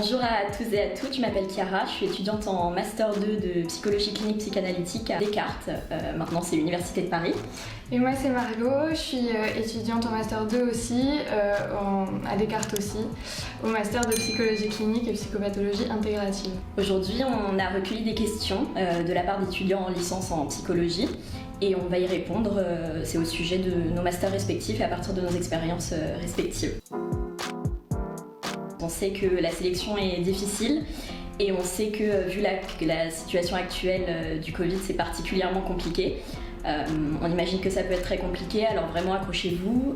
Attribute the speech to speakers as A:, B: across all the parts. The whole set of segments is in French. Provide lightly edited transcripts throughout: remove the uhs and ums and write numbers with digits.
A: Bonjour à tous et à toutes, je m'appelle Chiara, je suis étudiante en Master 2 de psychologie clinique psychanalytique à Descartes, maintenant c'est l'Université de Paris.
B: Et moi c'est Margot, je suis étudiante en Master 2 aussi, à Descartes aussi, au Master de psychologie clinique et psychopathologie intégrative.
A: Aujourd'hui on a recueilli des questions de la part d'étudiants en licence en psychologie et on va y répondre, c'est au sujet de nos masters respectifs et à partir de nos expériences respectives. On sait que la sélection est difficile et on sait que vu la situation actuelle du Covid, c'est particulièrement compliqué. On imagine que ça peut être très compliqué, alors vraiment accrochez-vous.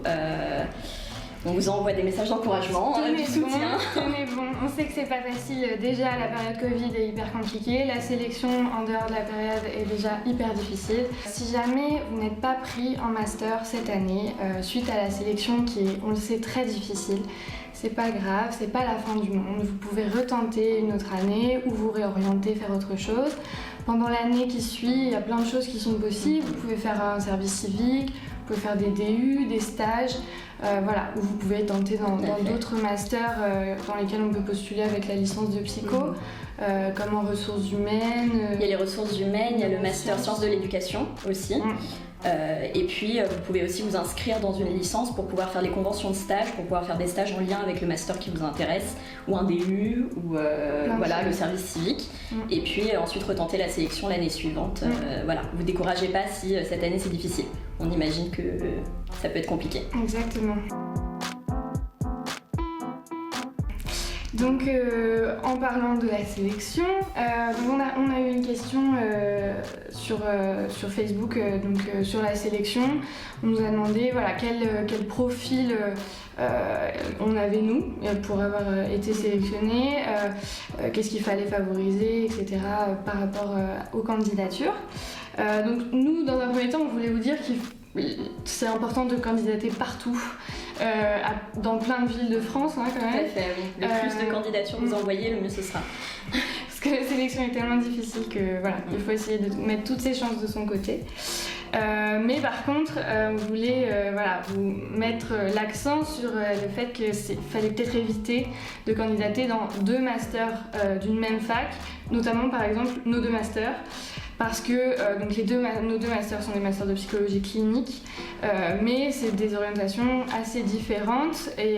A: On vous envoie des messages d'encouragement, du soutien.
B: Tenez bon, on sait que c'est pas facile. Déjà, la période Covid est hyper compliquée. La sélection en dehors de la période est déjà hyper difficile. Si jamais vous n'êtes pas pris en master cette année, suite à la sélection qui est, on le sait, très difficile, c'est pas grave, c'est pas la fin du monde. Vous pouvez retenter une autre année ou vous réorienter, faire autre chose. Pendant l'année qui suit, il y a plein de choses qui sont possibles. Vous pouvez faire un service civique, vous pouvez faire des DU, des stages, voilà, ou vous pouvez tenter dans d'autres masters dans lesquels on peut postuler avec la licence de psycho, comme en ressources humaines.
A: Il y a les ressources humaines, il y a le master sciences de l'éducation aussi. Et puis vous pouvez aussi vous inscrire dans une licence pour pouvoir faire les conventions de stage, pour pouvoir faire des stages en lien avec le master qui vous intéresse, ou un DU, ou voilà, le service civique. Et puis ensuite retenter la sélection l'année suivante. Voilà, vous découragez pas si cette année c'est difficile. On imagine que ça peut être compliqué.
B: Exactement. Donc en parlant de la sélection, on a eu une question sur Facebook sur la sélection. On nous a demandé voilà, quel profil on avait nous pour avoir été sélectionnés, qu'est-ce qu'il fallait favoriser, etc. par rapport aux candidatures. Donc nous, dans un premier temps, on voulait vous dire que c'est important de candidater partout. Dans plein de villes de France quand même.
A: Tout à fait, oui. Le plus de candidatures vous envoyez, le mieux ce sera.
B: Parce que la sélection est tellement difficile que voilà, il faut essayer de mettre toutes ses chances de son côté. Mais par contre, on voulait vous mettre l'accent sur le fait qu'il fallait peut-être éviter de candidater dans deux masters d'une même fac, notamment par exemple nos deux masters. Parce que nos deux masters sont des masters de psychologie clinique, mais c'est des orientations assez différentes et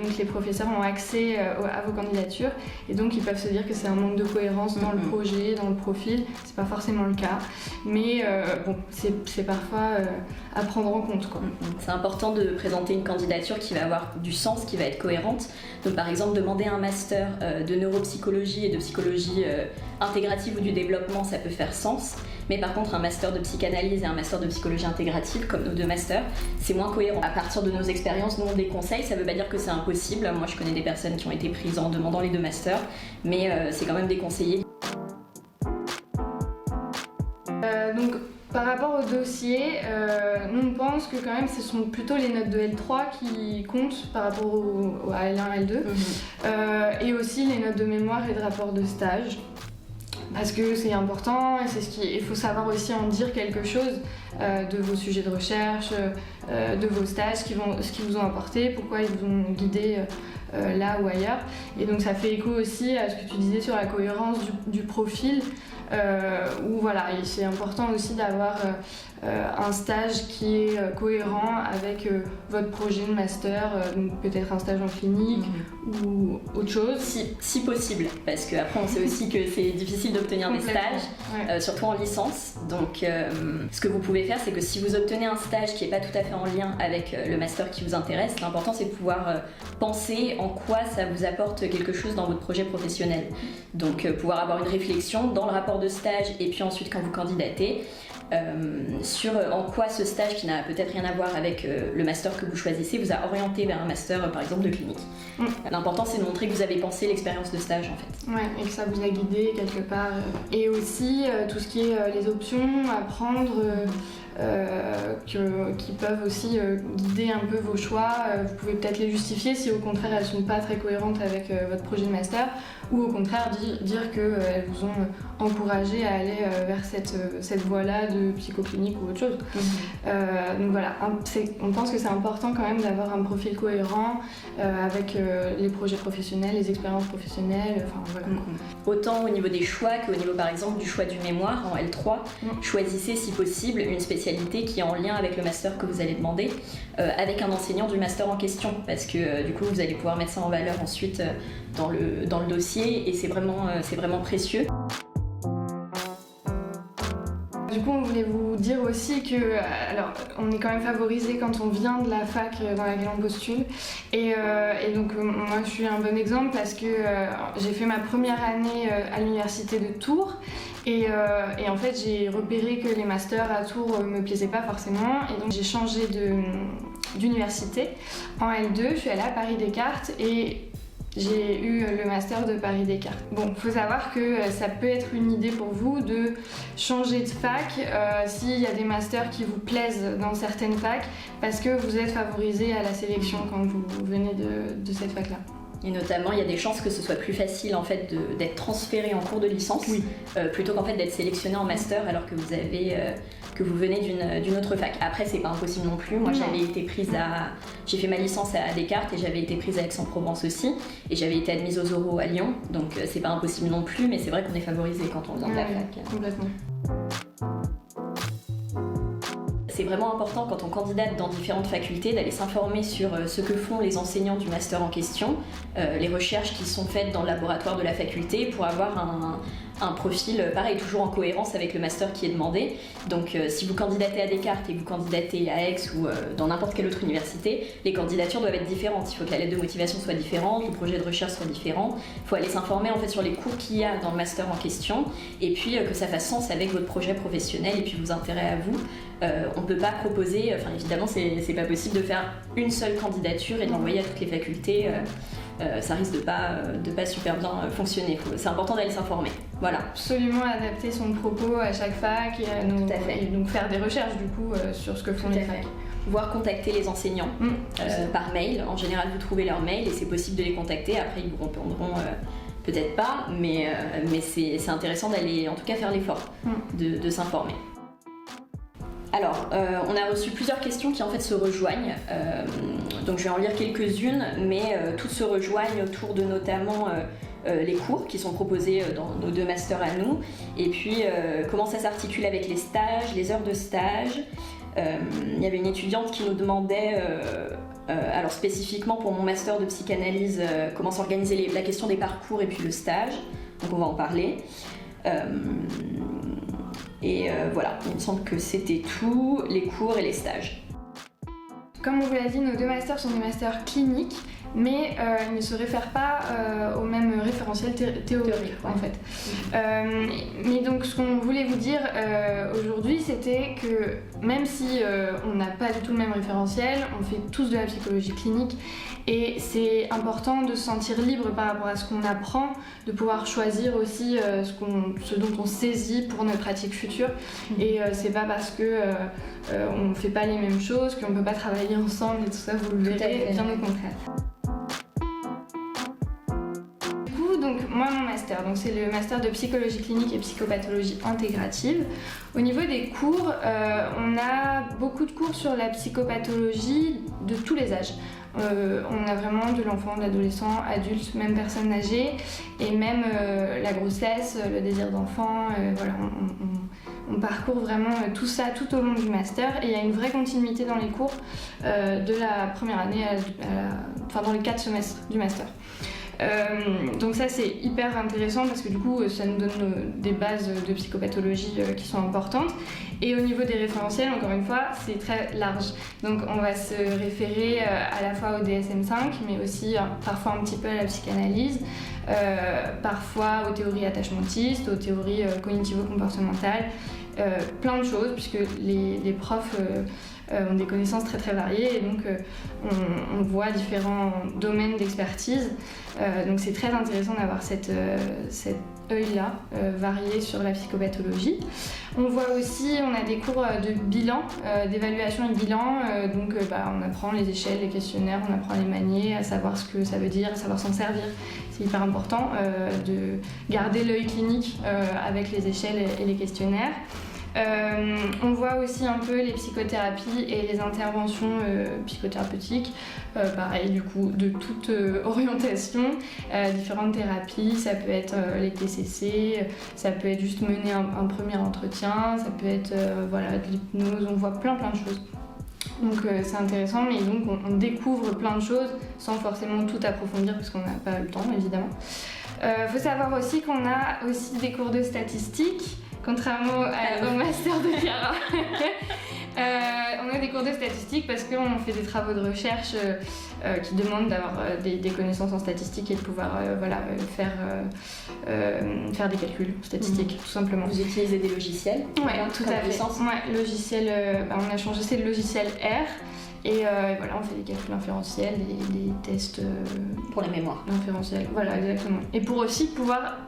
B: donc les professeurs ont accès à vos candidatures et donc ils peuvent se dire que c'est un manque de cohérence dans le projet, dans le profil. C'est pas forcément le cas, mais c'est parfois à prendre en compte, quoi.
A: C'est important de présenter une candidature qui va avoir du sens, qui va être cohérente. Donc par exemple demander un master de neuropsychologie et de psychologie intégrative ou du développement, ça peut faire sens. Mais par contre un master de psychanalyse et un master de psychologie intégrative, comme nos deux masters, c'est moins cohérent. À partir de nos expériences, nous on déconseille, ça veut pas dire que c'est impossible. Moi je connais des personnes qui ont été prises en demandant les deux masters, mais c'est quand même déconseillé.
B: Donc par rapport au dossier, nous on pense que quand même ce sont plutôt les notes de L3 qui comptent par rapport à L1, L2, et aussi les notes de mémoire et de rapport de stage. Parce que c'est important et il faut savoir aussi en dire quelque chose de vos sujets de recherche, de vos stages, ce qu'ils vous ont apporté, pourquoi ils vous ont guidé là ou ailleurs. Et donc ça fait écho aussi à ce que tu disais sur la cohérence du profil, où voilà, c'est important aussi d'avoir un stage qui est cohérent avec votre projet de master, donc peut-être un stage en clinique ou autre chose.
A: Si possible, parce qu'après on sait aussi que c'est difficile d'obtenir des stages, surtout en licence. Donc ce que vous pouvez faire, c'est que si vous obtenez un stage qui n'est pas tout à fait en lien avec le master qui vous intéresse, l'important c'est de pouvoir penser en quoi ça vous apporte quelque chose dans votre projet professionnel. Donc pouvoir avoir une réflexion dans le rapport de stage et puis ensuite quand vous candidatez, sur en quoi ce stage qui n'a peut-être rien à voir avec le master que vous choisissez vous a orienté vers un master par exemple de clinique. L'important c'est de montrer que vous avez pensé l'expérience de stage en fait.
B: Ouais, et que ça vous a guidé quelque part. Et aussi tout ce qui est les options à prendre qui peuvent aussi guider un peu vos choix. Vous pouvez peut-être les justifier si au contraire elles ne sont pas très cohérentes avec votre projet de master, ou au contraire dire qu'elles vous ont encouragé à aller vers cette voie-là de psychoclinique ou autre chose. Donc voilà, on pense que c'est important quand même d'avoir un profil cohérent avec les projets professionnels, les expériences professionnelles, enfin voilà.
A: Autant au niveau des choix qu'au niveau par exemple du choix du mémoire en L3, choisissez si possible une spécialité qui est en lien avec le master que vous allez demander, avec un enseignant du master en question, parce que du coup vous allez pouvoir mettre ça en valeur ensuite dans le dossier et c'est vraiment précieux.
B: Du coup, on voulait vous dire aussi que, alors, on est quand même favorisé quand on vient de la fac dans laquelle on postule. Et donc, moi, je suis un bon exemple parce que j'ai fait ma première année à l'université de Tours. Et en fait, j'ai repéré que les masters à Tours me plaisaient pas forcément. Et donc, j'ai changé d'université. En L2, je suis allée à Paris-Descartes et j'ai eu le master de Paris-Descartes. Bon, faut savoir que ça peut être une idée pour vous de changer de fac s'il y a des masters qui vous plaisent dans certaines facs parce que vous êtes favorisé à la sélection quand vous venez de cette fac-là.
A: Et notamment, il y a des chances que ce soit plus facile en fait d'être transféré en cours de licence plutôt qu'en fait d'être sélectionné en master alors que vous venez d'une autre fac. Après, c'est pas impossible non plus. Moi, j'ai fait ma licence à Descartes et j'avais été prise à Aix-en-Provence aussi et j'avais été admise aux oraux à Lyon. Donc, c'est pas impossible non plus, mais c'est vrai qu'on est favorisé quand on vient de la fac.
B: Complètement.
A: C'est vraiment important quand on candidate dans différentes facultés d'aller s'informer sur ce que font les enseignants du master en question, les recherches qui sont faites dans le laboratoire de la faculté pour avoir un profil pareil, toujours en cohérence avec le master qui est demandé. Donc si vous candidatez à Descartes et que vous candidatez à Aix ou dans n'importe quelle autre université, les candidatures doivent être différentes. Il faut que la lettre de motivation soit différente, le projet de recherche soit différent. Il faut aller s'informer en fait sur les cours qu'il y a dans le master en question et puis que ça fasse sens avec votre projet professionnel et puis vos intérêts à vous. On ne peut pas proposer, enfin évidemment c'est pas possible de faire une seule candidature et de l'envoyer à toutes les facultés. Ça risque de pas super bien fonctionner. C'est important d'aller s'informer. Voilà.
B: Absolument adapter son propos à chaque fac et donc faire des recherches du coup sur ce que font les facs.
A: Voire contacter les enseignants par mail. En général, vous trouvez leur mail et c'est possible de les contacter. Après, ils vous répondront peut-être pas, mais c'est intéressant d'aller en tout cas faire l'effort de s'informer. Alors, on a reçu plusieurs questions qui en fait se rejoignent, donc je vais en lire quelques-unes, mais toutes se rejoignent autour de notamment les cours qui sont proposés dans nos deux masters à nous, et puis comment ça s'articule avec les stages, les heures de stage. Il y avait une étudiante qui nous demandait, alors spécifiquement pour mon master de psychanalyse, comment s'organiser la question des parcours et puis le stage, donc on va en parler. Voilà, il me semble que c'était tout, les cours et les stages.
B: Comme on vous l'a dit, nos deux masters sont des masters cliniques, mais ils ne se réfèrent pas au même référentiel théorique en fait. Mais donc ce qu'on voulait vous dire aujourd'hui, c'était que même si on n'a pas du tout le même référentiel, on fait tous de la psychologie clinique et c'est important de se sentir libre par rapport à ce qu'on apprend, de pouvoir choisir aussi ce dont on saisit pour nos pratiques futures. Et c'est pas parce que on fait pas les mêmes choses qu'on peut pas travailler ensemble et tout ça, vous le verrez, bien au contraire. Donc moi mon master, donc c'est le master de psychologie clinique et psychopathologie intégrative. Au niveau des cours, on a beaucoup de cours sur la psychopathologie de tous les âges. On a vraiment de l'enfant, de l'adolescent, adulte, même personne âgée, et même la grossesse, le désir d'enfant, voilà, on parcourt vraiment tout ça tout au long du master, et il y a une vraie continuité dans les cours de la première année enfin dans les 4 semestres du master. Donc ça c'est hyper intéressant parce que du coup ça nous donne des bases de psychopathologie qui sont importantes, et au niveau des référentiels, encore une fois, c'est très large, donc on va se référer à la fois au DSM-5 mais aussi parfois un petit peu à la psychanalyse, parfois aux théories attachmentistes, aux théories cognitivo-comportementales, plein de choses puisque les profs ont des connaissances très très variées, et donc on voit différents domaines d'expertise, donc c'est très intéressant d'avoir cette EILA, variés sur la psychopathologie. On voit aussi, on a des cours de bilan, d'évaluation et de bilan, donc on apprend les échelles, les questionnaires, on apprend à les manier, à savoir ce que ça veut dire, à savoir s'en servir. C'est hyper important de garder l'œil clinique avec les échelles et les questionnaires. On voit aussi un peu les psychothérapies et les interventions psychothérapeutiques, pareil du coup de toute orientation, différentes thérapies, ça peut être les TCC, ça peut être juste mener un premier entretien, ça peut être de l'hypnose, on voit plein de choses. Donc c'est intéressant, mais donc on découvre plein de choses sans forcément tout approfondir parce qu'on n'a pas le temps évidemment. Faut savoir aussi qu'on a aussi des cours de statistiques. Contrairement au master de Chiara, on a des cours de statistiques parce qu'on fait des travaux de recherche qui demandent d'avoir des connaissances en statistique et de pouvoir faire des calculs statistiques, tout simplement.
A: Vous utilisez des logiciels?
B: Oui, tout à fait. Ouais, logiciel, on a changé, c'est le logiciel R. Et on fait des calculs inférentiels, des tests
A: pour la mémoire
B: inférentielle. Voilà, exactement. Et pour aussi pouvoir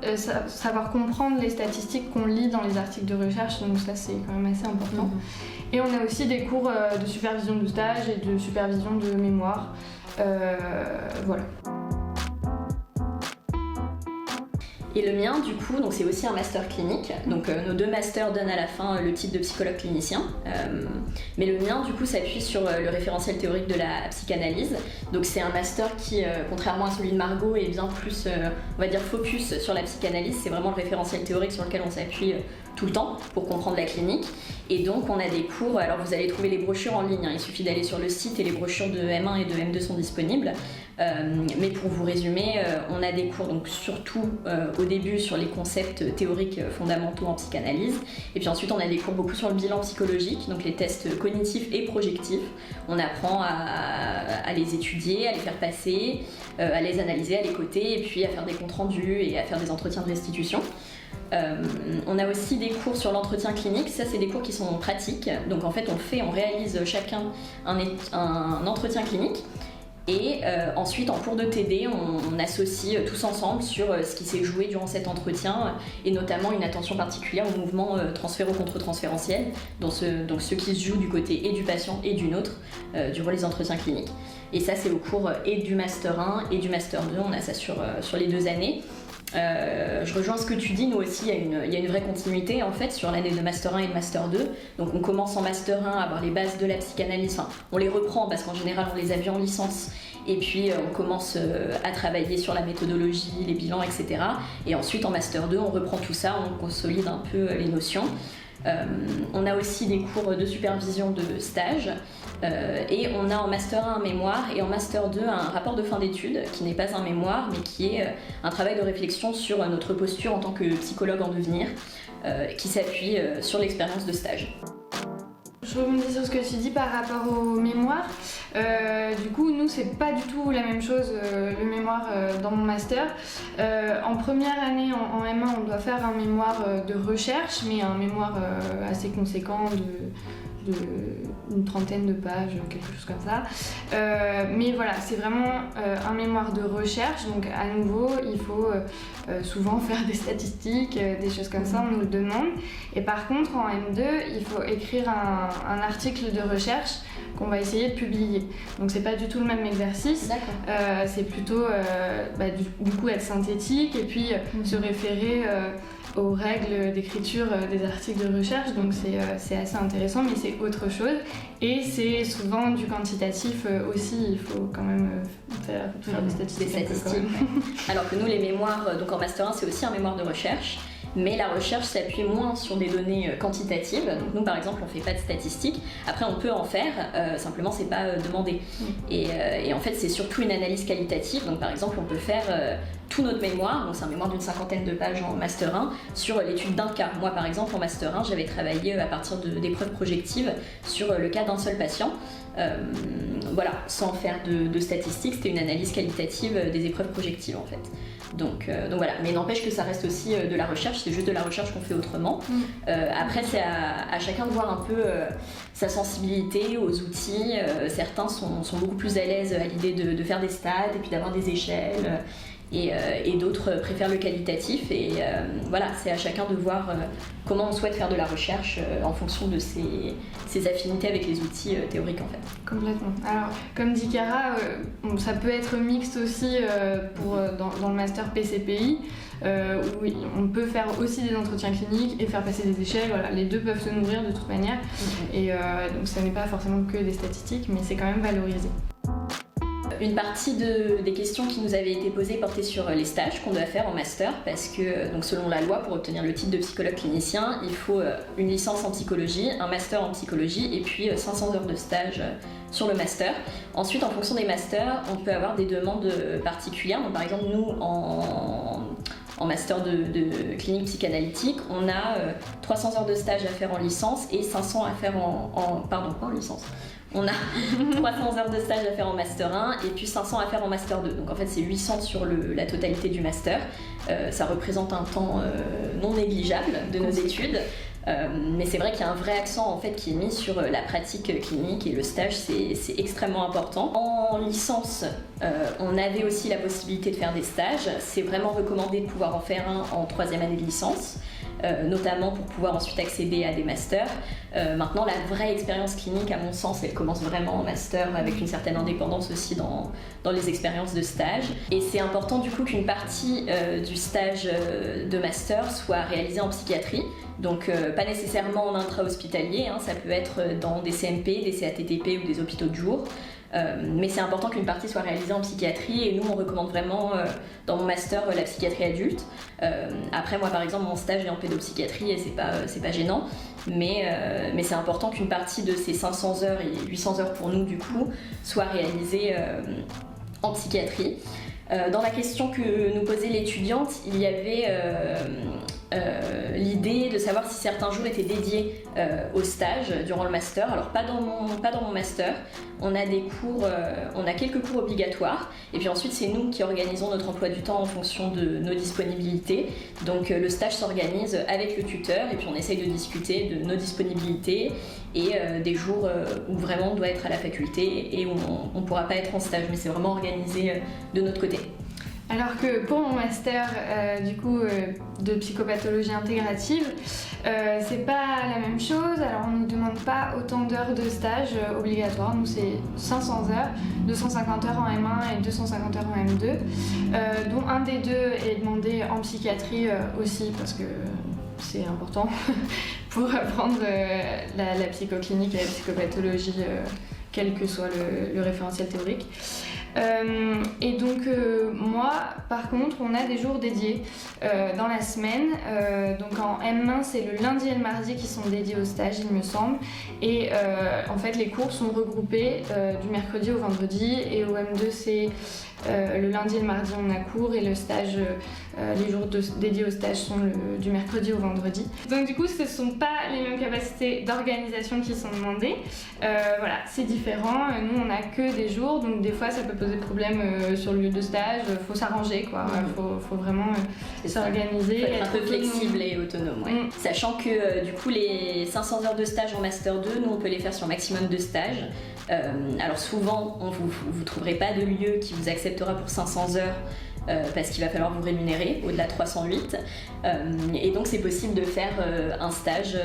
B: savoir comprendre les statistiques qu'on lit dans les articles de recherche, donc ça c'est quand même assez important. Et on a aussi des cours de supervision de stage et de supervision de mémoire. Voilà.
A: Et le mien, du coup, donc c'est aussi un master clinique. Donc nos 2 masters donnent à la fin le titre de psychologue clinicien. Mais le mien, du coup, s'appuie sur le référentiel théorique de la psychanalyse. Donc c'est un master qui, contrairement à celui de Margot, est bien plus, on va dire, focus sur la psychanalyse. C'est vraiment le référentiel théorique sur lequel on s'appuie tout le temps pour comprendre la clinique. Et donc on a des cours, alors vous allez trouver les brochures en ligne, il suffit d'aller sur le site et les brochures de M1 et de M2 sont disponibles. Mais pour vous résumer, on a des cours donc surtout au début sur les concepts théoriques fondamentaux en psychanalyse, et puis ensuite on a des cours beaucoup sur le bilan psychologique, donc les tests cognitifs et projectifs. On apprend à les étudier, à les faire passer, à les analyser, à les coter, et puis à faire des comptes rendus et à faire des entretiens de restitution. On a aussi des cours sur l'entretien clinique, ça c'est des cours qui sont pratiques, donc en fait on réalise chacun un entretien clinique. Et ensuite, en cours de TD, on associe tous ensemble sur ce qui s'est joué durant cet entretien et notamment une attention particulière au mouvement transféro-contre-transférentiel, donc ce qui se joue du côté et du patient et du nôtre durant les entretiens cliniques. Et ça, c'est au cours et du Master 1 et du Master 2, on a ça sur les 2 années. Je rejoins ce que tu dis, nous aussi il y a une vraie continuité en fait sur l'année de Master 1 et de Master 2. Donc on commence en Master 1 à avoir les bases de la psychanalyse, enfin on les reprend parce qu'en général on les a vus en licence, et puis on commence à travailler sur la méthodologie, les bilans, etc. Et ensuite en Master 2 on reprend tout ça, on consolide un peu les notions. On a aussi des cours de supervision de stage et on a en Master 1 un mémoire et en Master 2 un rapport de fin d'études qui n'est pas un mémoire mais qui est un travail de réflexion sur notre posture en tant que psychologue en devenir qui s'appuie sur l'expérience de stage.
B: Je rebondis sur ce que tu dis par rapport au mémoire. Du coup, nous, c'est pas du tout la même chose, le mémoire dans mon master. En première année, en M1, on doit faire un mémoire de recherche, mais un mémoire assez conséquent d'une trentaine de pages, quelque chose comme ça. Mais voilà, c'est vraiment un mémoire de recherche, donc à nouveau, il faut souvent faire des statistiques, des choses comme ça, on nous le demande. Et par contre, en M2, il faut écrire un article de recherche qu'on va essayer de publier. Donc c'est pas du tout le même exercice. C'est plutôt du coup être synthétique et puis se référer aux règles d'écriture des articles de recherche, donc c'est assez intéressant, mais c'est autre chose. Et c'est souvent du quantitatif aussi, il faut quand même faire des statistiques.
A: Alors que nous, les mémoires, donc en Master 1, c'est aussi un mémoire de recherche, mais la recherche s'appuie moins sur des données quantitatives. Donc nous, par exemple, on fait pas de statistiques. Après, on peut en faire, simplement, c'est pas demandé. Et en fait, c'est surtout une analyse qualitative. Donc par exemple, on peut faire tout notre mémoire, donc c'est un mémoire d'une 50aine de pages en Master 1, sur l'étude d'un cas. Moi, par exemple, en Master 1, j'avais travaillé à partir d'épreuves projectives sur le cas d'un seul patient. Voilà, sans faire de statistiques, c'était une analyse qualitative des épreuves projectives en fait. Donc voilà, mais n'empêche que ça reste aussi de la recherche, c'est juste de la recherche qu'on fait autrement. Après, c'est à chacun de voir un peu sa sensibilité aux outils. Certains sont beaucoup plus à l'aise à l'idée de faire des stats et puis d'avoir des échelles. et d'autres préfèrent le qualitatif. Et voilà, c'est à chacun de voir comment on souhaite faire de la recherche en fonction de ses affinités avec les outils théoriques en fait.
B: Complètement. Alors, comme dit Cara, ça peut être mixte aussi dans le master PCPI, où on peut faire aussi des entretiens cliniques et faire passer des échelles. Voilà, les deux peuvent se nourrir de toute manière. Et donc, ça n'est pas forcément que des statistiques, mais c'est quand même valorisé.
A: Une partie des questions qui nous avaient été posées portaient sur les stages qu'on doit faire en master parce que donc selon la loi, pour obtenir le titre de psychologue clinicien, il faut une licence en psychologie, un master en psychologie et puis 500 heures de stage sur le master. Ensuite, en fonction des masters, on peut avoir des demandes particulières. Donc, par exemple, nous, en master de clinique psychanalytique, on a 300 heures de stage à faire en licence et 500 à faire pardon, pas en licence. On a 300 heures de stage à faire en Master 1 et puis 500 à faire en Master 2. Donc en fait, c'est 800 sur la totalité du Master. Ça représente un temps non négligeable de nos études. Mais c'est vrai qu'il y a un vrai accent en fait, qui est mis sur la pratique clinique et le stage, c'est extrêmement important. En licence, on avait aussi la possibilité de faire des stages. C'est vraiment recommandé de pouvoir en faire un en 3e année de licence. Notamment pour pouvoir ensuite accéder à des masters. Maintenant, la vraie expérience clinique, à mon sens, elle commence vraiment en master avec une certaine indépendance aussi dans les expériences de stage. Et c'est important du coup qu'une partie du stage de master soit réalisée en psychiatrie. Donc pas nécessairement en intra-hospitalier, hein, ça peut être dans des CMP, des CATTP ou des hôpitaux de jour. Mais c'est important qu'une partie soit réalisée en psychiatrie et nous on recommande vraiment dans mon master la psychiatrie adulte. Après moi par exemple mon stage est en pédopsychiatrie et c'est pas gênant, mais c'est important qu'une partie de ces 500 heures et 800 heures pour nous du coup soit réalisée en psychiatrie. Dans la question que nous posait l'étudiante, il y avait l'idée de savoir si certains jours étaient dédiés au stage durant le master. Alors pas dans mon master, on a quelques cours obligatoires et puis ensuite c'est nous qui organisons notre emploi du temps en fonction de nos disponibilités. Donc le stage s'organise avec le tuteur et puis on essaye de discuter de nos disponibilités et des jours où vraiment on doit être à la faculté et où on ne pourra pas être en stage, mais c'est vraiment organisé de notre côté.
B: Alors que pour mon master de psychopathologie intégrative, c'est pas la même chose. Alors on ne nous demande pas autant d'heures de stage obligatoires. Nous c'est 500 heures, 250 heures en M1 et 250 heures en M2, dont un des deux est demandé en psychiatrie aussi parce que c'est important pour apprendre la psychoclinique et la psychopathologie, quel que soit le référentiel théorique. Et donc moi par contre on a des jours dédiés dans la semaine, donc en M1 c'est le lundi et le mardi qui sont dédiés au stage il me semble, et en fait les cours sont regroupés du mercredi au vendredi, et au M2 c'est le lundi et le mardi on a cours et le stage, les jours dédiés au stage sont du mercredi au vendredi. Donc du coup ce ne sont pas les mêmes capacités d'organisation qui sont demandées. Voilà, c'est différent. Nous on n'a que des jours, donc des fois ça peut poser problème sur le lieu de stage. Faut s'arranger quoi. Faut vraiment s'organiser.
A: Faut être un peu flexible et autonome. Ouais. Sachant que du coup les 500 heures de stage en Master 2, nous on peut les faire sur maximum de stages. Alors souvent vous trouverez pas de lieu qui vous acceptera pour 500 heures parce qu'il va falloir vous rémunérer au-delà de 308, et donc c'est possible de faire un stage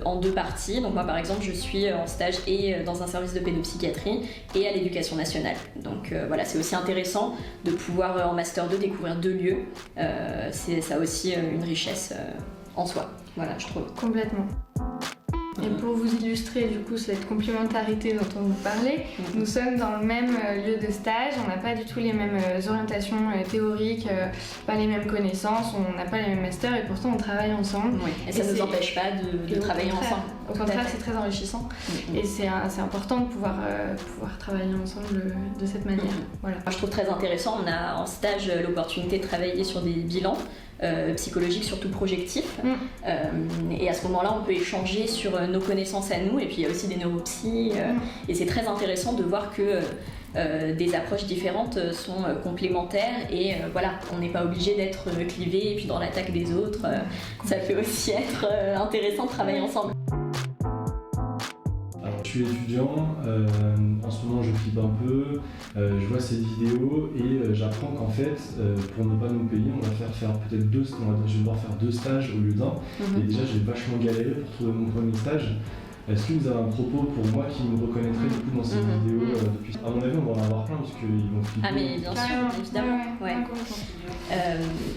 A: en deux parties. Donc moi par exemple je suis en stage et dans un service de pédopsychiatrie et à l'éducation nationale, donc voilà, c'est aussi intéressant de pouvoir en Master 2 découvrir deux lieux. Ça a aussi une richesse en soi, voilà, je trouve.
B: Complètement. Et pour vous illustrer du coup cette complémentarité dont on vous parlait, nous sommes dans le même lieu de stage, on n'a pas du tout les mêmes orientations théoriques, pas les mêmes connaissances, on n'a pas les mêmes masters et pourtant on travaille ensemble.
A: Oui. Et ça ne nous empêche pas de travailler ensemble.
B: Au contraire, c'est très enrichissant et c'est important de pouvoir travailler ensemble de cette manière. Voilà.
A: Moi, je trouve très intéressant, on a en stage l'opportunité de travailler sur des bilans psychologiques, surtout projectifs, et à ce moment-là on peut échanger sur nos connaissances à nous, et puis il y a aussi des neuropsys, et c'est très intéressant de voir que des approches différentes sont complémentaires, et voilà, on n'est pas obligé d'être clivé et puis dans l'attaque des autres. Ça peut aussi être intéressant de travailler ensemble.
C: Je suis étudiant, en ce moment je flippe un peu, je vois cette vidéo et j'apprends qu'en fait, pour ne pas nous payer, on va faire peut-être je vais devoir faire 2 stages au lieu d'1. Et déjà j'ai vachement galéré pour trouver mon premier stage. Est-ce que vous avez un propos pour moi qui me reconnaîtrait du coup dans cette vidéo depuis... À mon avis, on va en avoir plein parce qu'ils vont flipper.
A: Ah mais bien sûr, évidemment.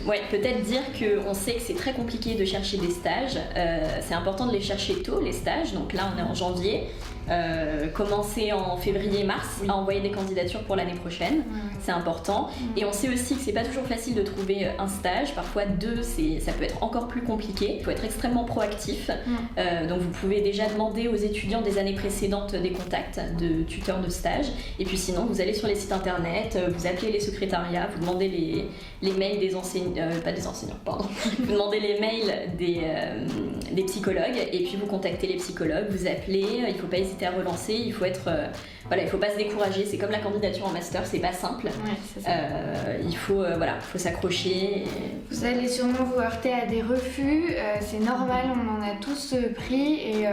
A: Ouais, peut-être dire qu'on sait que c'est très compliqué de chercher des stages. C'est important de les chercher tôt, les stages. Donc là, on est en janvier. Commencer en février-mars à envoyer des candidatures pour l'année prochaine, c'est important. Et on sait aussi que c'est pas toujours facile de trouver un stage, parfois 2, ça peut être encore plus compliqué. Il faut être extrêmement proactif. Donc vous pouvez déjà demander aux étudiants des années précédentes des contacts de tuteurs de stage. Et puis sinon, vous allez sur les sites internet, vous appelez les secrétariats, vous demandez les mails des enseignants, pas des enseignants, pardon. Vous demandez les mails des psychologues et puis vous contactez les psychologues, vous appelez, il faut pas hésiter à relancer, il faut être il faut pas se décourager, c'est comme la candidature en master, c'est pas simple.
B: C'est ça.
A: Il faut s'accrocher.
B: Vous allez sûrement vous heurter à des refus, c'est normal, on en a tous pris et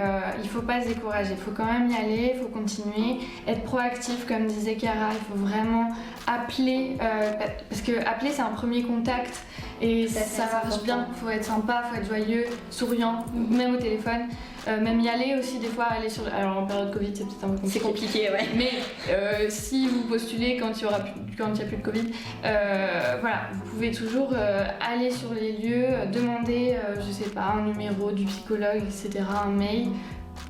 B: il faut pas se décourager, il faut quand même y aller, il faut continuer, être proactif comme disait Cara, il faut vraiment appeler, parce que appeler c'est un premier contact et ça marche bien, il faut être sympa, il faut être joyeux, souriant, même au téléphone. Même y aller aussi des fois, alors en période Covid c'est peut-être un peu compliqué.
A: C'est compliqué, ouais.
B: Mais si vous postulez quand il n'y a plus de Covid, vous pouvez toujours aller sur les lieux, demander, je sais pas, un numéro du psychologue, etc., un mail.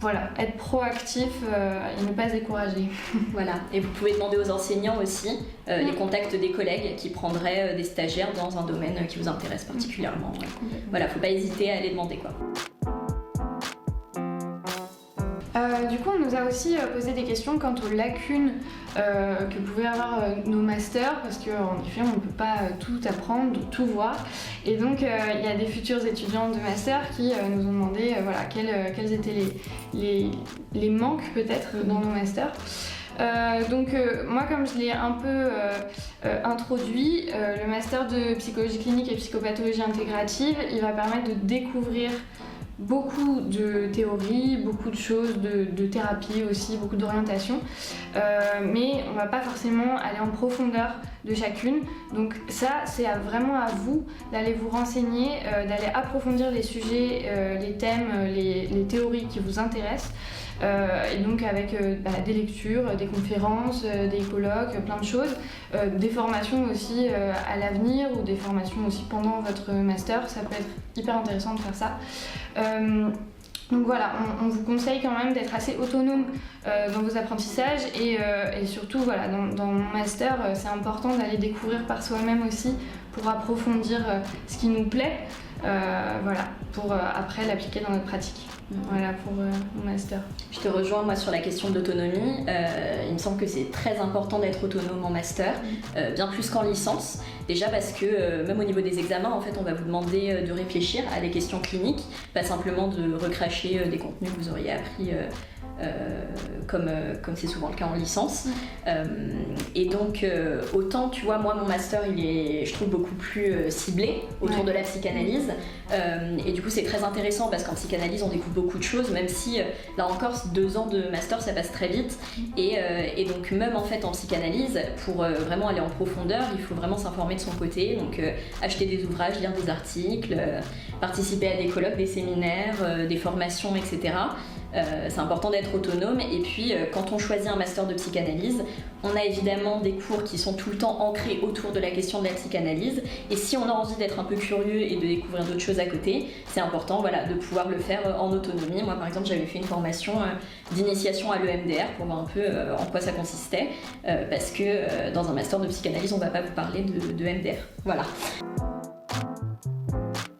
B: Voilà, être proactif et ne pas se décourager.
A: Voilà, et vous pouvez demander aux enseignants aussi les contacts des collègues qui prendraient des stagiaires dans un domaine qui vous intéresse particulièrement. Voilà, faut pas hésiter à aller demander quoi.
B: Du coup, on nous a aussi posé des questions quant aux lacunes que pouvaient avoir nos masters, parce qu'en effet, on ne peut pas tout apprendre, tout voir. Et donc, il y a des futurs étudiants de master qui nous ont demandé quels étaient les manques peut-être dans nos masters. Moi, comme je l'ai un peu introduit, le master de psychologie clinique et psychopathologie intégrative, il va permettre de découvrir beaucoup de théories, beaucoup de choses, de thérapie aussi, beaucoup d'orientation, mais on va pas forcément aller en profondeur de chacune. Donc ça, c'est vraiment à vous d'aller vous renseigner, d'aller approfondir les sujets, les thèmes, les théories qui vous intéressent. Et donc avec des lectures, des conférences, des colloques, plein de choses, des formations aussi à l'avenir ou des formations aussi pendant votre master, ça peut être hyper intéressant de faire ça. Donc voilà, on vous conseille quand même d'être assez autonome dans vos apprentissages et surtout voilà, dans mon master, c'est important d'aller découvrir par soi-même aussi pour approfondir ce qui nous plaît, pour après l'appliquer dans notre pratique. Voilà pour mon master.
A: Je te rejoins moi sur la question de l'autonomie. Il me semble que c'est très important d'être autonome en master, bien plus qu'en licence. Déjà parce que même au niveau des examens, en fait, on va vous demander de réfléchir à des questions cliniques, pas simplement de recracher des contenus que vous auriez appris comme c'est souvent le cas en licence. Et donc autant tu vois, moi mon master il est, je trouve, beaucoup plus ciblé autour de la psychanalyse, et du coup c'est très intéressant parce qu'en psychanalyse on découvre beaucoup de choses, même si là encore 2 ans de master ça passe très vite, et donc même en fait en psychanalyse, pour vraiment aller en profondeur, il faut vraiment s'informer de son côté, donc acheter des ouvrages, lire des articles, participer à des colloques, des séminaires, des formations, etc. C'est important d'être autonome. Et puis quand on choisit un master de psychanalyse, on a évidemment des cours qui sont tout le temps ancrés autour de la question de la psychanalyse, et si on a envie d'être un peu curieux et de découvrir d'autres choses à côté, c'est important de pouvoir le faire en autonomie. Moi par exemple j'avais fait une formation d'initiation à l'EMDR pour voir un peu en quoi ça consistait, parce que dans un master de psychanalyse on va pas vous parler de MDR. Voilà.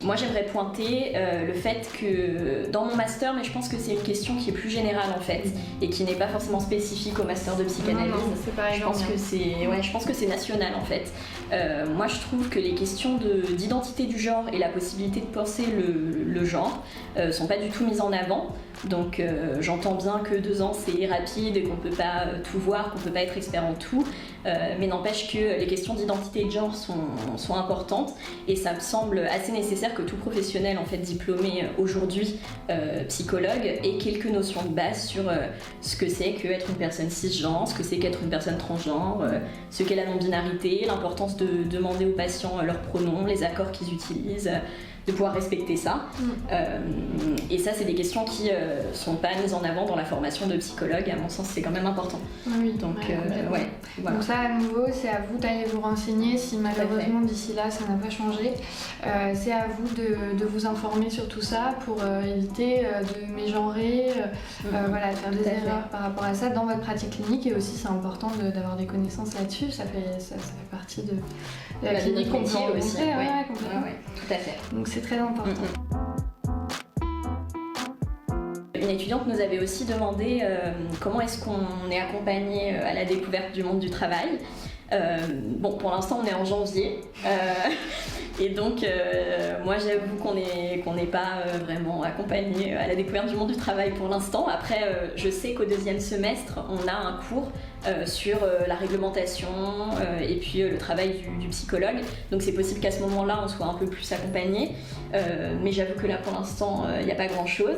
A: Moi j'aimerais pointer le fait que dans mon master, mais je pense que c'est une question qui est plus générale en fait, et qui n'est pas forcément spécifique au master de psychanalyse.
B: Non, c'est pas
A: je pense que c'est national en fait. Moi je trouve que les questions d'identité du genre et la possibilité de penser le genre sont pas du tout mises en avant. Donc j'entends bien que 2 ans c'est rapide et qu'on peut pas tout voir, qu'on peut pas être expert en tout, mais n'empêche que les questions d'identité et de genre sont importantes et ça me semble assez nécessaire que tout professionnel en fait diplômé aujourd'hui psychologue ait quelques notions de base sur ce que c'est qu'être une personne cisgenre, ce que c'est qu'être une personne transgenre, ce qu'est la non-binarité, l'importance de demander aux patients leurs pronoms, les accords qu'ils utilisent, de pouvoir respecter ça. Et ça, c'est des questions qui sont pas mises en avant dans la formation de psychologue. À mon sens, c'est quand même important.
B: Oui,
A: donc, voilà.
B: Donc ça, à nouveau, c'est à vous d'aller vous renseigner. Si malheureusement d'ici là, ça n'a pas changé, c'est à vous de vous informer sur tout ça pour éviter de mégenrer, voilà, de faire des erreurs par rapport à ça dans votre pratique clinique. Et aussi, c'est important d'avoir des connaissances là-dessus. Ça fait partie de la clinique qu'on peut rencontrer.
A: Aussi.
B: Complètement.
A: Tout à fait.
B: Donc c'est très important.
A: Une étudiante nous avait aussi demandé comment est-ce qu'on est accompagné à la découverte du monde du travail. Bon, pour l'instant, on est en janvier. Et donc, moi, j'avoue qu'on n'est pas vraiment accompagné à la découverte du monde du travail pour l'instant. Après, je sais qu'au 2e semestre, on a un cours sur la réglementation et puis le travail du psychologue. Donc, c'est possible qu'à ce moment-là, on soit un peu plus accompagné. Mais j'avoue que là, pour l'instant, il n'y a pas grand-chose.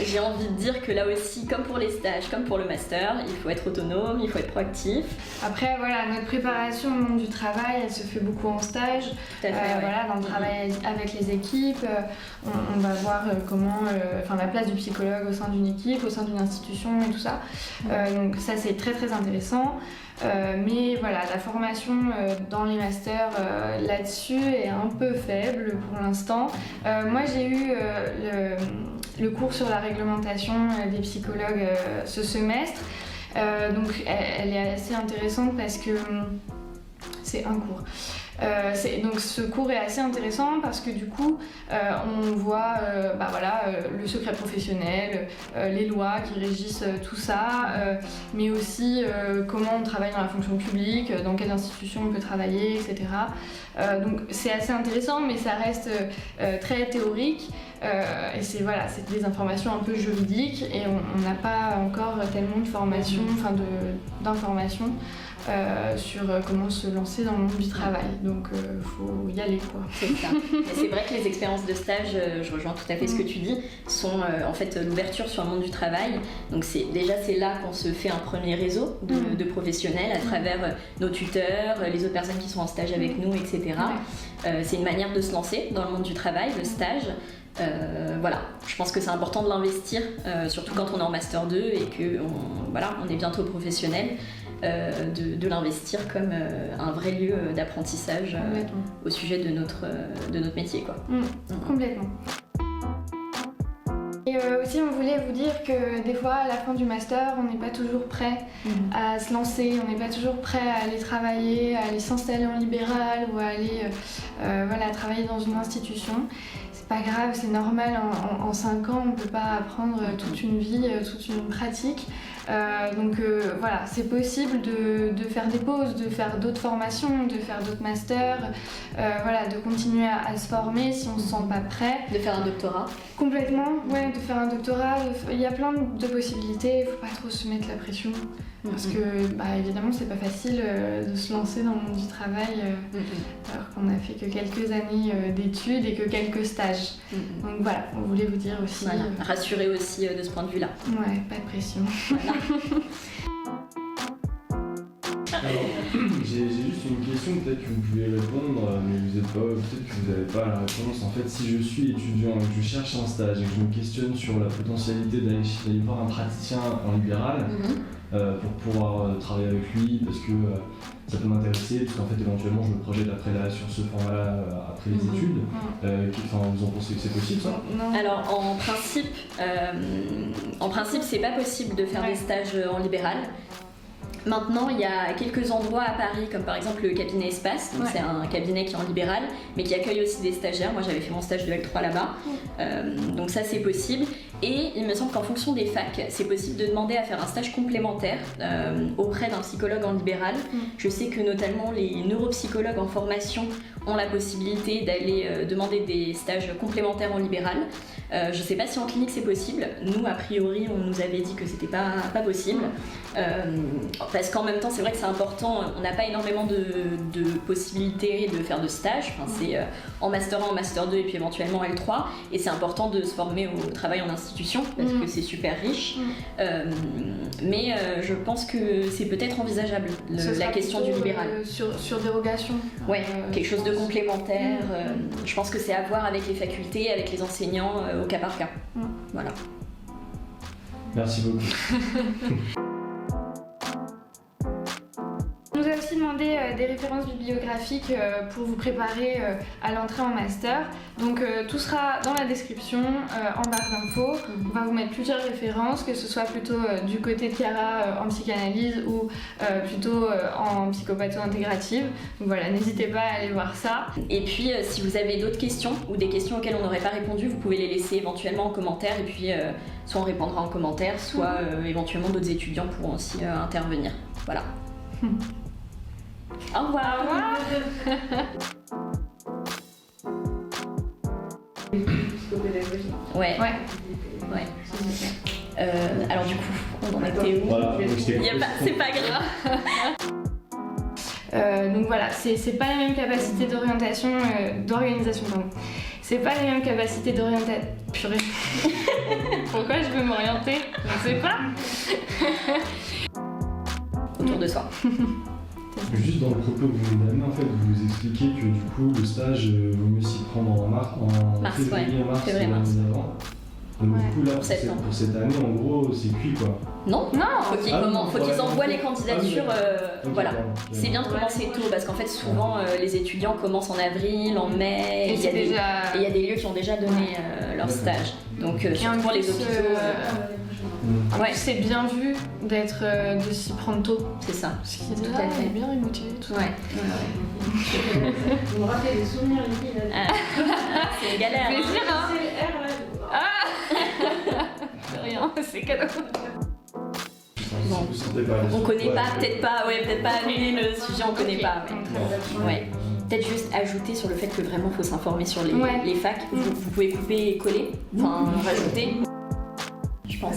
A: J'ai envie de dire que là aussi, comme pour les stages, comme pour le master, il faut être autonome, il faut être proactif.
B: Après, voilà, notre préparation au monde du travail, elle se fait beaucoup en stage.
A: Tout à fait,
B: voilà, dans le travail avec les équipes, on va voir comment, la place du psychologue au sein d'une équipe, au sein d'une institution et tout ça. Donc ça, c'est très très intéressant. Mais voilà, la formation dans les masters là-dessus est un peu faible pour l'instant. Moi, j'ai eu le cours sur la réglementation des psychologues ce semestre. Donc elle est assez intéressante parce que c'est un cours. Donc ce cours est assez intéressant parce que du coup on voit le secret professionnel, les lois qui régissent tout ça, mais aussi comment on travaille dans la fonction publique, dans quelle institution on peut travailler, etc. Donc c'est assez intéressant, mais ça reste très théorique. Et c'est des informations un peu juridiques et on n'a pas encore tellement de formation, d'informations sur comment se lancer dans le monde du travail. Donc faut y aller quoi.
A: C'est ça. Et c'est vrai que les expériences de stage, je rejoins tout à fait ce que tu dis, sont en fait l'ouverture sur le monde du travail. Donc c'est là qu'on se fait un premier réseau de professionnels à travers nos tuteurs, les autres personnes qui sont en stage avec nous, etc. C'est une manière de se lancer dans le monde du travail, le stage. Voilà, je pense que c'est important de l'investir, surtout quand on est en Master 2 et qu'on est bientôt professionnel, de l'investir comme un vrai lieu d'apprentissage au sujet de notre métier, quoi.
B: Complètement. Et aussi, on voulait vous dire que des fois, à la fin du master, on n'est pas toujours prêt à se lancer, on n'est pas toujours prêt à aller travailler, à aller s'installer en libéral ou à aller travailler dans une institution. C'est pas grave, c'est normal, en 5 ans, on peut pas apprendre toute une vie, toute une pratique. Donc c'est possible de faire des pauses, de faire d'autres formations, de faire d'autres masters, de continuer à se former si on se sent pas prêt.
A: De faire un doctorat.
B: Complètement, de faire un doctorat. Il y a plein de possibilités, il faut pas trop se mettre la pression. Parce que évidemment c'est pas facile de se lancer dans le monde du travail alors qu'on a fait que quelques années d'études et que quelques stages. Donc voilà, on voulait vous dire aussi.
A: Rassurer aussi de ce point de vue-là.
B: Ouais, pas de pression.
A: Voilà.
C: Alors, j'ai juste une question, peut-être que vous pouvez répondre, mais peut-être que vous n'avez pas la réponse. En fait, si je suis étudiant et que je cherche un stage et que je me questionne sur la potentialité d'aller voir un praticien en libéral pour pouvoir travailler avec lui, parce que ça peut m'intéresser, parce qu'en fait, éventuellement, je me projette après sur ce format-là, après les études. Vous en pensez que c'est possible, ça?
B: Non.
A: Alors, en principe, c'est pas possible de faire des stages en libéral. Maintenant, il y a quelques endroits à Paris, comme par exemple le cabinet Espace, donc c'est un cabinet qui est en libéral, mais qui accueille aussi des stagiaires. Moi, j'avais fait mon stage de L3 là-bas, donc ça c'est possible. Et il me semble qu'en fonction des facs, c'est possible de demander à faire un stage complémentaire auprès d'un psychologue en libéral. Je sais que notamment les neuropsychologues en formation ont la possibilité d'aller demander des stages complémentaires en libéral. Je sais pas si en clinique c'est possible. Nous, a priori, on nous avait dit que c'était pas possible. Parce qu'en même temps, c'est vrai que c'est important. On n'a pas énormément de possibilités de faire de stages. Enfin, c'est en Master 1, en Master 2 et puis éventuellement L3. Et c'est important de se former au travail en institution parce que c'est super riche. Mais je pense que c'est peut-être envisageable, la question du libéral.
B: Sur dérogation.
A: Ouais, quelque chose de complémentaire. Je pense que c'est à voir avec les facultés, avec les enseignants, au cas par cas. Voilà.
C: Merci beaucoup.
B: On nous a aussi demandé des références bibliographiques pour vous préparer à l'entrée en master. Donc tout sera dans la description, en barre d'infos. On va vous mettre plusieurs références, que ce soit plutôt du côté de Chiara en psychanalyse ou plutôt en psychopatho-intégrative. Donc voilà, n'hésitez pas à aller voir ça.
A: Et puis si vous avez d'autres questions ou des questions auxquelles on n'aurait pas répondu, vous pouvez les laisser éventuellement en commentaire et puis soit on répondra en commentaire, soit éventuellement d'autres étudiants pourront aussi intervenir. Voilà. Au revoir.
B: Au revoir.
A: Ouais. Alors du coup, on en était où?
C: Voilà,
A: c'est pas grave.
B: Donc voilà, c'est pas les mêmes capacités d'orientation, d'organisation, pardon. C'est pas les mêmes capacités d'orientation. Purée. Pourquoi je veux m'orienter? Je ne sais pas.
A: Autour de soi.
C: Juste dans le propos que vous venez d'amener, en fait, vous expliquez que du coup, le stage, vaut mieux s'y prendre en février, mars,
A: février, mars.
C: Avant. Donc du coup, là,
A: pour
C: cette année, en gros, c'est cuit, quoi.
A: Non, faut qu'ils envoient les candidatures. Voilà. C'est bien de commencer tôt parce qu'en fait, souvent, les étudiants commencent en avril, en mai, et il y a des lieux qui ont déjà donné leur stage. Donc, surtout pour les hôpitaux.
B: Ouais, c'est bien vu de s'y prendre tôt.
A: C'est ça.
B: Parce qu'il est là, il est bien motivé. Tout
A: ouais.
D: Vous me rappelez des souvenirs ici.
A: C'est une galère.
B: Plaisir, hein.
D: C'est le R là.
B: C'est rien, c'est cadeau.
A: Bon. On connaît pas, peut-être pas amener le sujet, on connaît pas. Ouais. Peut-être juste ajouter sur le fait que vraiment faut s'informer sur les facs. Vous pouvez couper et coller, enfin rajouter. Je pense.